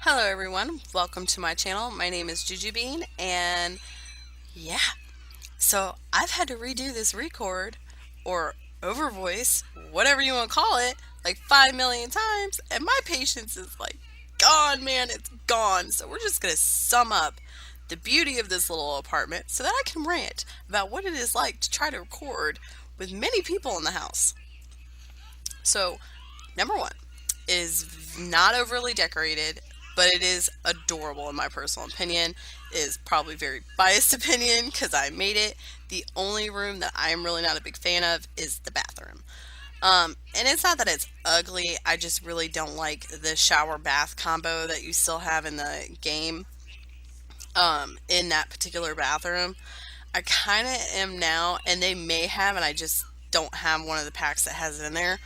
Hello everyone, welcome to my channel. My name is Juju Bean and yeah, so I've had to redo this record or overvoice, whatever you want to call it, like 5 million times and my patience is like gone, man, it's gone. So we're just going to sum up the beauty of this little apartment so that I can rant about what it is like to try to record with many people in the house. So, number one is not overly decorated, but it is adorable in my personal opinion. It is probably very biased opinion because I made it. The only room that I am really not a big fan of is the bathroom. And it's not that it's ugly. I just really don't like the shower bath combo that you still have in the game. In that particular bathroom, I kind of am now, and they may have, and I just don't have one of the packs that has it in there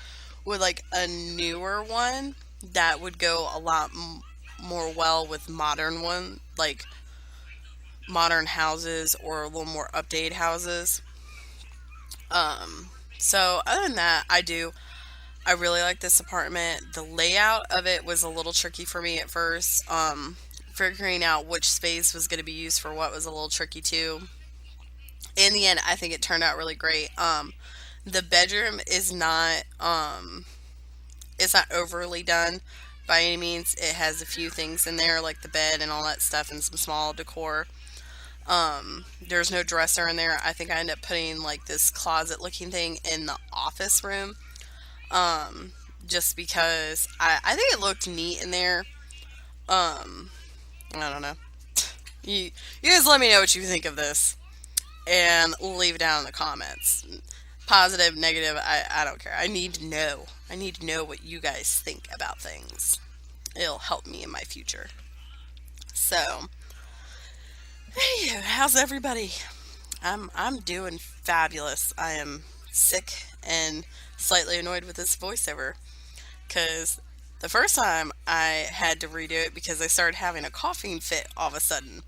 with like a newer one that would go a lot more well with modern one, like modern houses or a little more updated houses. So other than that, I really like this apartment. The layout of it was a little tricky for me at first. Figuring out which space was going to be used for what was a little tricky too. In the end, I think it turned out really great. The bedroom is not it's not overly done by any means. It has a few things in there like the bed and all that stuff and some small decor. There's no dresser in there. I think I ended up putting like this closet looking thing in the office room. Just because I think it looked neat in there. Um, I don't know. You guys let me know what you think of this and leave it down in the comments. Positive, negative, I don't care. I need to know. I need to know what you guys think about things. It'll help me in my future. So, hey, how's everybody? I'm doing fabulous. I am sick and slightly annoyed with this voiceover because the first time I had to redo it because I started having a coughing fit all of a sudden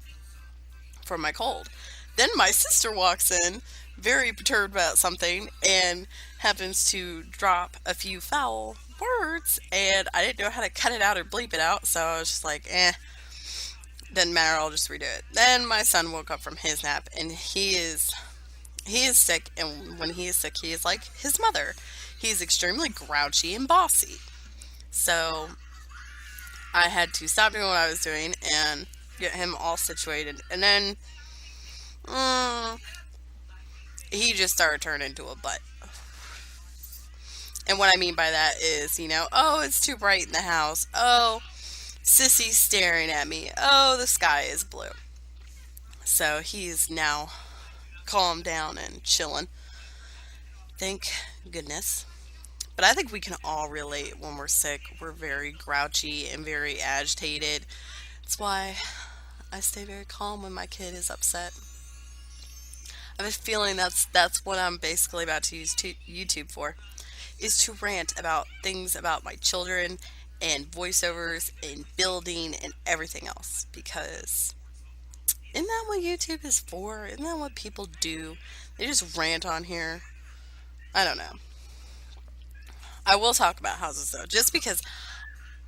from my cold. Then my sister walks in, very perturbed about something, and happens to drop a few foul words, and I didn't know how to cut it out or bleep it out, so I was just like, doesn't matter, I'll just redo it. Then my son woke up from his nap, and he is sick, and when he is sick, he is like his mother. He's extremely grouchy and bossy. So I had to stop doing what I was doing and get him all situated. And then mm, he just started turning into a butt. And what I mean by that is, oh, it's too bright in the house. Oh, Sissy's staring at me. Oh, the sky is blue. So he's now calmed down and chilling. Thank goodness. But I think we can all relate when we're sick. We're very grouchy and very agitated. That's why I stay very calm when my kid is upset. I have a feeling that's what I'm basically about to use YouTube for, is to rant about things about my children and voiceovers and building and everything else. Because isn't that what YouTube is for? Isn't that what people do? They just rant on here. I don't know. I will talk about houses though, just because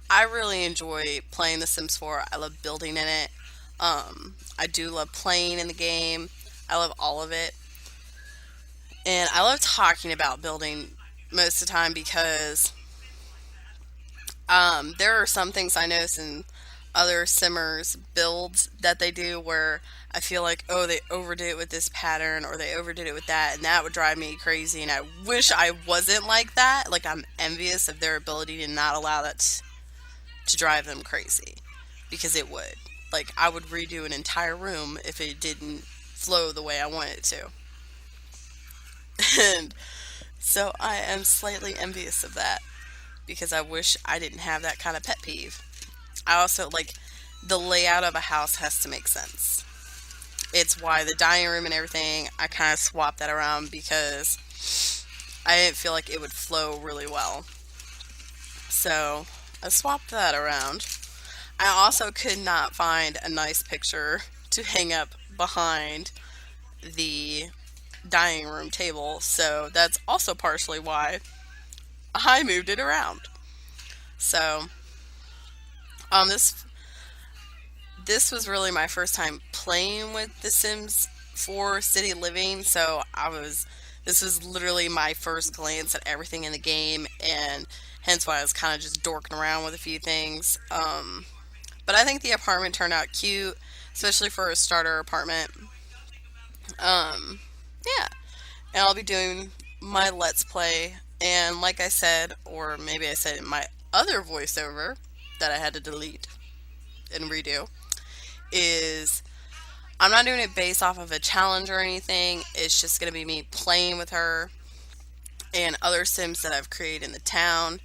I really enjoy playing The Sims 4. I love building in it. I do love playing in the game. I love all of it. And I love talking about building most of the time because there are some things I notice in other simmers builds that they do where I feel like, oh, they overdid it with this pattern or they overdid it with that, and that would drive me crazy. And I wish I wasn't like that. Like, I'm envious of their ability to not allow that to drive them crazy because it would. Like, I would redo an entire room if it didn't flow the way I want it to. And so I am slightly envious of that because I wish I didn't have that kind of pet peeve. I also like the layout of a house has to make sense. It's why the dining room and everything, I kind of swapped that around because I didn't feel like it would flow really well. So I swapped that around. I also could not find a nice picture to hang up behind the dining room table, so that's also partially why I moved it around. So, this this was really my first time playing with The Sims 4 City Living, so this was literally my first glance at everything in the game, and hence why I was kind of just dorking around with a few things. But I think the apartment turned out cute, especially for a starter apartment. Um, yeah, and I'll be doing my Let's Play, and like I said, or maybe I said in my other voiceover that I had to delete and redo, is I'm not doing it based off of a challenge or anything. It's just going to be me playing with her and other Sims that I've created in the town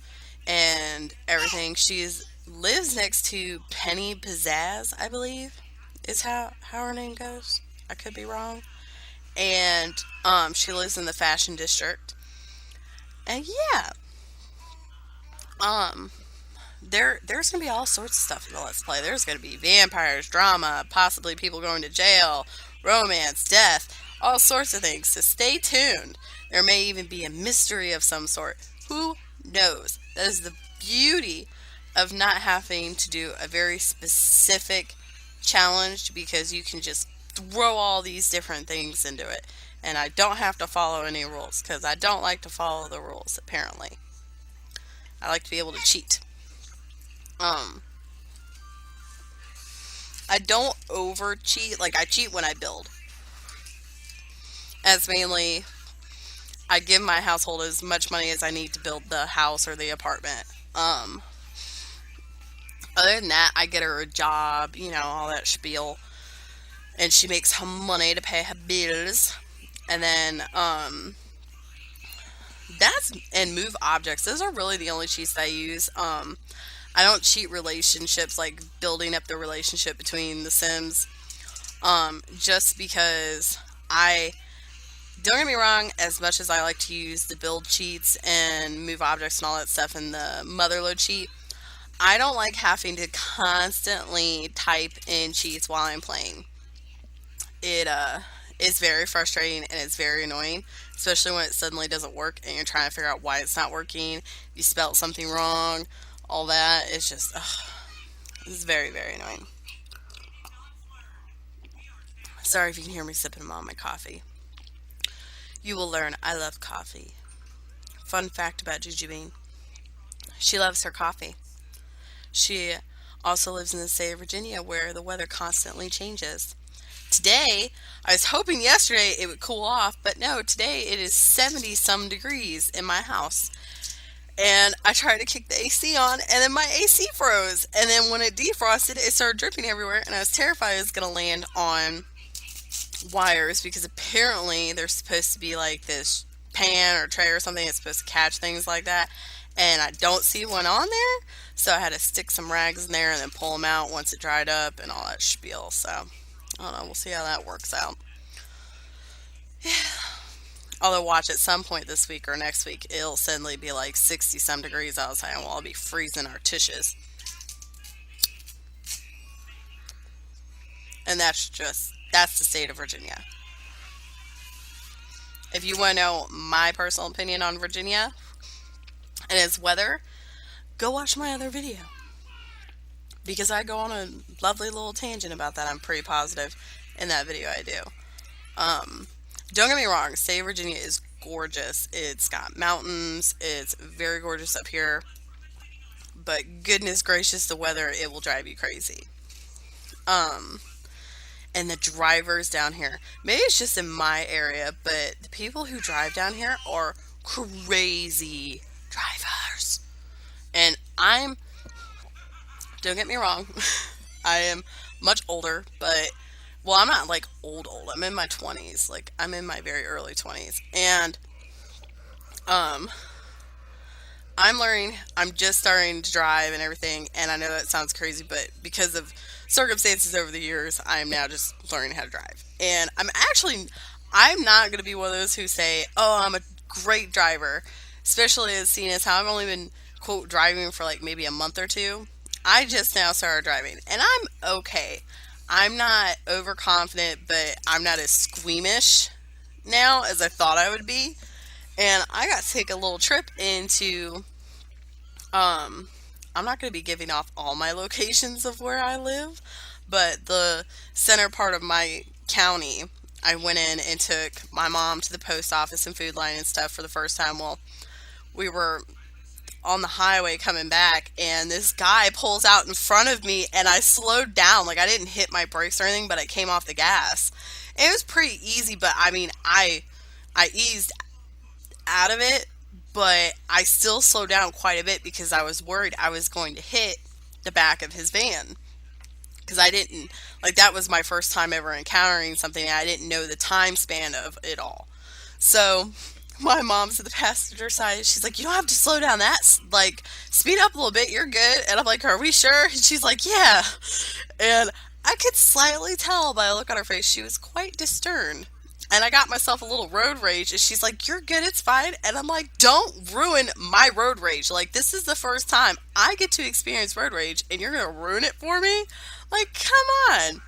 and everything. She's lives next to Penny Pizzazz, I believe, is how her name goes. I could be wrong. And she lives in the fashion district. And yeah, um, there's gonna be all sorts of stuff in the Let's Play. There's gonna be vampires, drama, possibly people going to jail, romance, death, all sorts of things. So stay tuned. There may even be a mystery of some sort. Who knows? That is the beauty of not having to do a very specific challenge, because you can just throw all these different things into it. And I don't have to follow any rules, because I don't like to follow the rules, apparently. I like to be able to cheat. Um, I don't over cheat. Like, I cheat when I build. As mainly, I give my household as much money as I need to build the house or the apartment. Um, Other than that, I get her a job, all that spiel, and she makes her money to pay her bills. And then, that's and move objects. Those are really the only cheats that I use. I don't cheat relationships, like building up the relationship between the Sims. Just because I don't get me wrong, as much as I like to use the build cheats and move objects and all that stuff in the motherload cheat, I don't like having to constantly type in cheats while I'm playing. It is very frustrating and it's very annoying, especially when it suddenly doesn't work and you're trying to figure out why it's not working. You spelled something wrong, all that. It's just, ugh, it's very, very annoying. Sorry if you can hear me sipping on my coffee. You will learn I love coffee. Fun fact about Juju Bean: she loves her coffee. She also lives in the state of Virginia where the weather constantly changes. Today, I was hoping yesterday it would cool off, but no, today it is 70 some degrees in my house. And I tried to kick the AC on, and then my AC froze. And then when it defrosted, it started dripping everywhere, and I was terrified it was going to land on wires, because apparently there's supposed to be like this pan or tray or something that's supposed to catch things like that. And I don't see one on there, so I had to stick some rags in there and then pull them out once it dried up and all that spiel. So I don't know. We'll see how that works out. Although, watch, at some point this week or next week, it'll suddenly be like 60 some degrees outside, and we'll be freezing our tushes. And that's the state of Virginia. If you want to know my personal opinion on Virginia and its weather, go watch my other video, because I go on a lovely little tangent about that. I'm pretty positive in that video I do. Don't get me wrong, state of Virginia is gorgeous. It's got mountains. It's very gorgeous up here. But goodness gracious, the weather, it will drive you crazy. Um, and the drivers down here, maybe it's just in my area, but the people who drive down here are crazy drivers. And don't get me wrong, I am much older, but, well, I'm not like old. I'm in my 20s. Like, I'm in my very early 20s. And, um, I'm just starting to drive and everything. And I know that sounds crazy, but because of circumstances over the years, I am now just learning how to drive. And I'm not going to be one of those who say, oh, I'm a great driver, especially as seeing as how I've only been, quote, driving for like maybe a month or two. I just now started driving, and I'm okay. I'm not overconfident, but I'm not as squeamish now as I thought I would be. And I got to take a little trip into, I'm not going to be giving off all my locations of where I live, But the center part of my county, I went in and took my mom to the post office and food line and stuff for the first time. Well, we were on the highway coming back, and this guy pulls out in front of me, and I slowed down. Like, I didn't hit my brakes or anything, but I came off the gas. And it was pretty easy, but I mean, I eased out of it, but I still slowed down quite a bit because I was worried I was going to hit the back of his van. Because I didn't, like, that was my first time ever encountering something, and I didn't know the time span of it all. So my mom's at the passenger side. She's like, "You don't have to slow down like, speed up a little bit. You're good." And I'm like, "Are we sure?" And she's like, "Yeah." And I could slightly tell by a look on her face she was quite disturbed. And I got myself a little road rage, and she's like, "You're good, it's fine." And I'm like, "Don't ruin my road rage. Like, this is the first time I get to experience road rage, and you're gonna ruin it for me? Like, come on."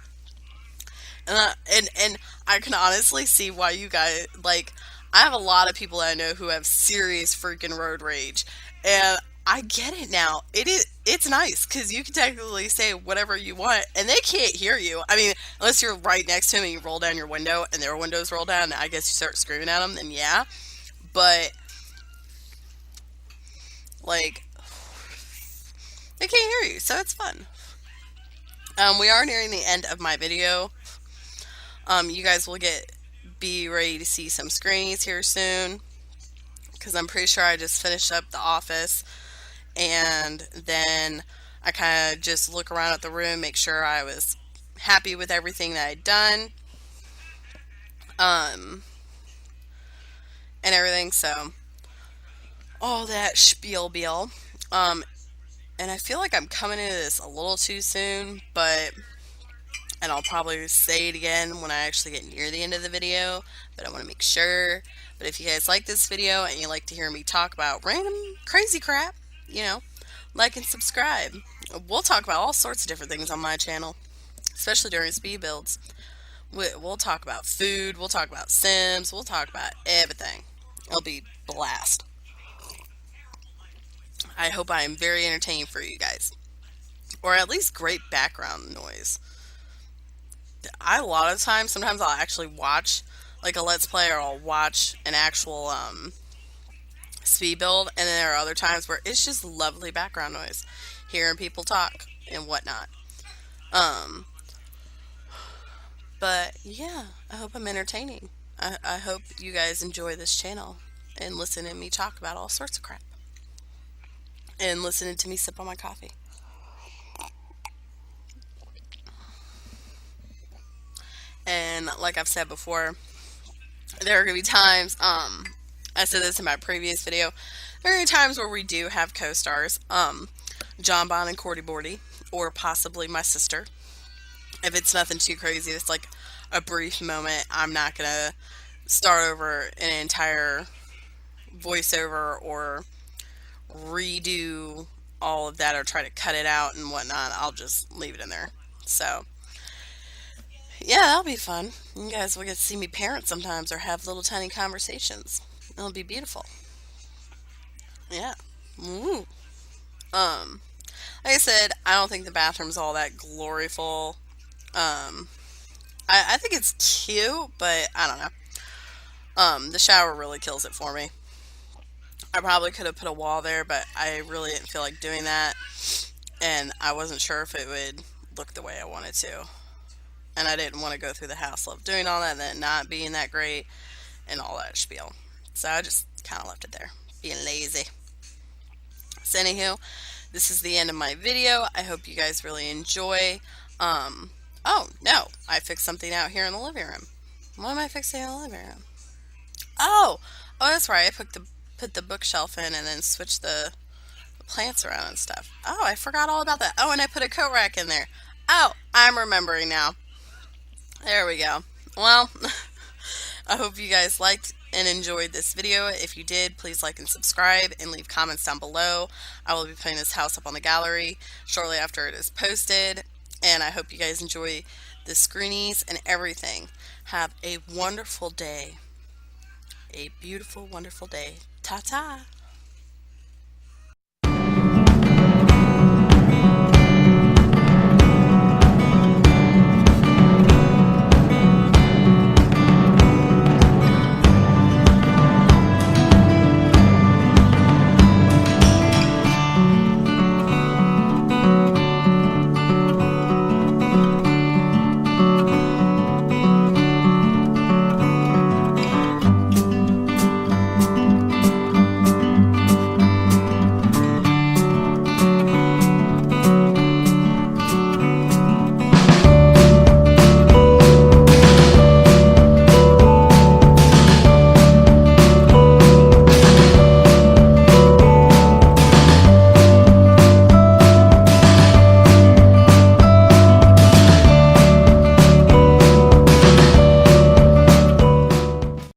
And I can honestly see why you guys, like, I have a lot of people that I know who have serious freaking road rage, and I get it now. It's nice because you can technically say whatever you want, and they can't hear you. I mean, unless you're right next to them and you roll down your window, and their windows roll down, and I guess you start screaming at them. Then yeah, but like they can't hear you, so it's fun. We are nearing the end of my video. You guys will be ready to see some screenies here soon because I'm pretty sure I just finished up the office, and then I kind of just look around at the room, make sure I was happy with everything that I'd done, um, and everything. So all that spiel beal. Um, and I feel like I'm coming into this a little too soon, but and I'll probably say it again when I actually get near the end of the video, but I want to make sure. But if you guys like this video and you like to hear me talk about random crazy crap, you know, like and subscribe. We'll talk about all sorts of different things on my channel, especially during speed builds. We'll talk about food, we'll talk about Sims, we'll talk about everything. It'll be blast. I hope I am very entertaining for you guys, or at least great background noise. A lot of times, sometimes I'll actually watch like a let's play, or I'll watch an actual speed build, and then there are other times where it's just lovely background noise, hearing people talk and whatnot. Um, but yeah, I hope I'm entertaining. I hope you guys enjoy this channel and listen to me talk about all sorts of crap and listening to me sip on my coffee. And like I've said before, there are going to be times, I said this in my previous video, there are going to be times where we do have co-stars, John Bon and Cordy Bordy, or possibly my sister. If it's nothing too crazy, it's like a brief moment, I'm not going to start over an entire voiceover or redo all of that or try to cut it out and whatnot. I'll just leave it in there. So yeah, that'll be fun. You guys will get to see me parent sometimes or have little tiny conversations. It'll be beautiful. Yeah. Ooh. Like I said, I don't think the bathroom's all that gloryful. I think it's cute, but I don't know. The shower really kills it for me. I probably could have put a wall there, but I really didn't feel like doing that, and I wasn't sure if it would look the way I wanted to. And I didn't want to go through the hassle of doing all that and then not being that great and all that spiel. So I just kind of left it there, being lazy. So anywho, this is the end of my video. I hope you guys really enjoy. Oh no, I fixed something out here in the living room. What am I fixing in the living room? Oh, that's right. I put the bookshelf in and then switched the plants around and stuff. Oh, I forgot all about that. Oh, and I put a coat rack in there. Oh, I'm remembering now. There we go. Well, I hope you guys liked and enjoyed this video. If you did, please like and subscribe and leave comments down below. I will be putting this house up on the gallery shortly after it is posted. And I hope you guys enjoy the screenies and everything. Have a wonderful day. A beautiful, wonderful day. Ta-ta.